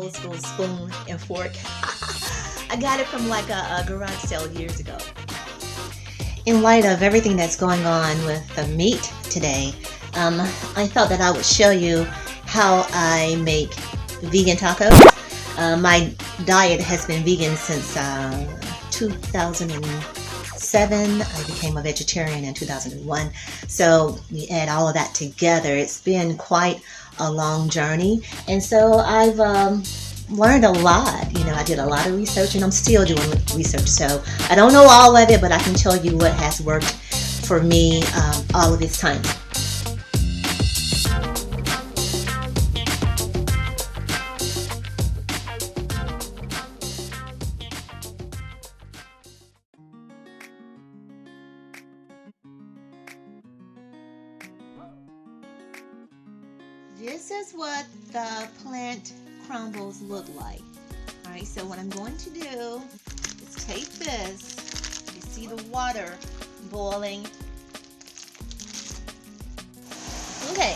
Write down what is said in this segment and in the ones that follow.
old school spoon and fork. I got it from like a garage sale years ago. In light of everything that's going on with the meat today, I thought that I would show you how I make vegan tacos. My diet has been vegan since 2007. I became a vegetarian in 2001. So you add all of that together, it's been quite a long journey. And so I've learned a lot. You know, I did a lot of research and I'm still doing research. So I don't know all of it, but I can tell you what has worked for me all of this time. This is what the plant crumbles look like. Alright, so what I'm going to do is take this. You see the water boiling. Okay,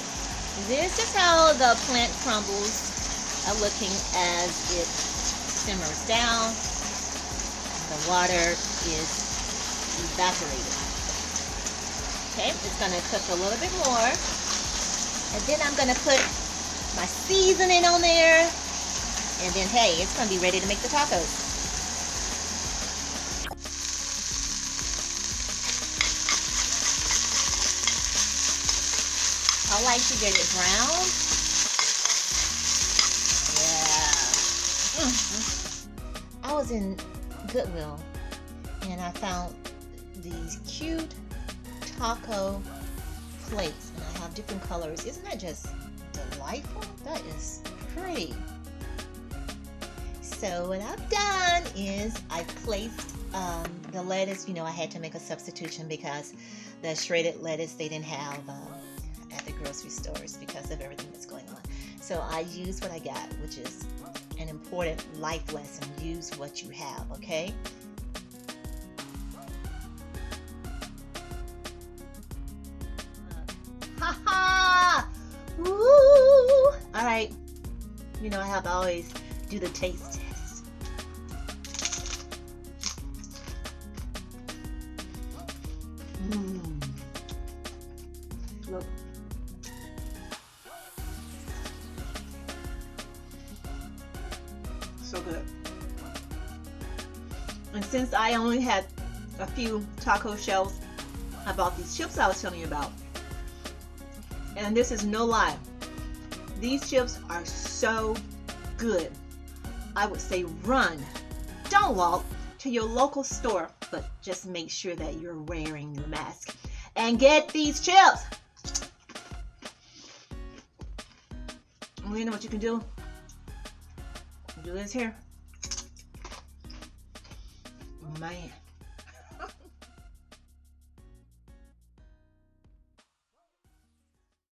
this is how the plant crumbles are looking as it simmers down. The water is evaporated. Okay, it's going to cook a little bit more. And then I'm going to put my seasoning on there. And then, hey, it's going to be ready to make the tacos. I like to get it brown. Yeah. I was in Goodwill and I found these cute taco plates, and I have different colors. Isn't that just delightful? That is pretty. So what I've done is I placed the lettuce. You know, I had to make a substitution because the shredded lettuce they didn't have at the grocery stores because of everything that's going on. So I used what I got, which is an important life lesson. Use what you have, okay? Ha-ha! Woo! Alright. You know, I have to always do the taste test. Look. So good. And since I only had a few taco shells, I bought these chips I was telling you about. And this is no lie. These chips are so good. I would say run. Don't walk to your local store, but just make sure that you're wearing your mask. And get these chips. And you know what you can do? Do this here. Man.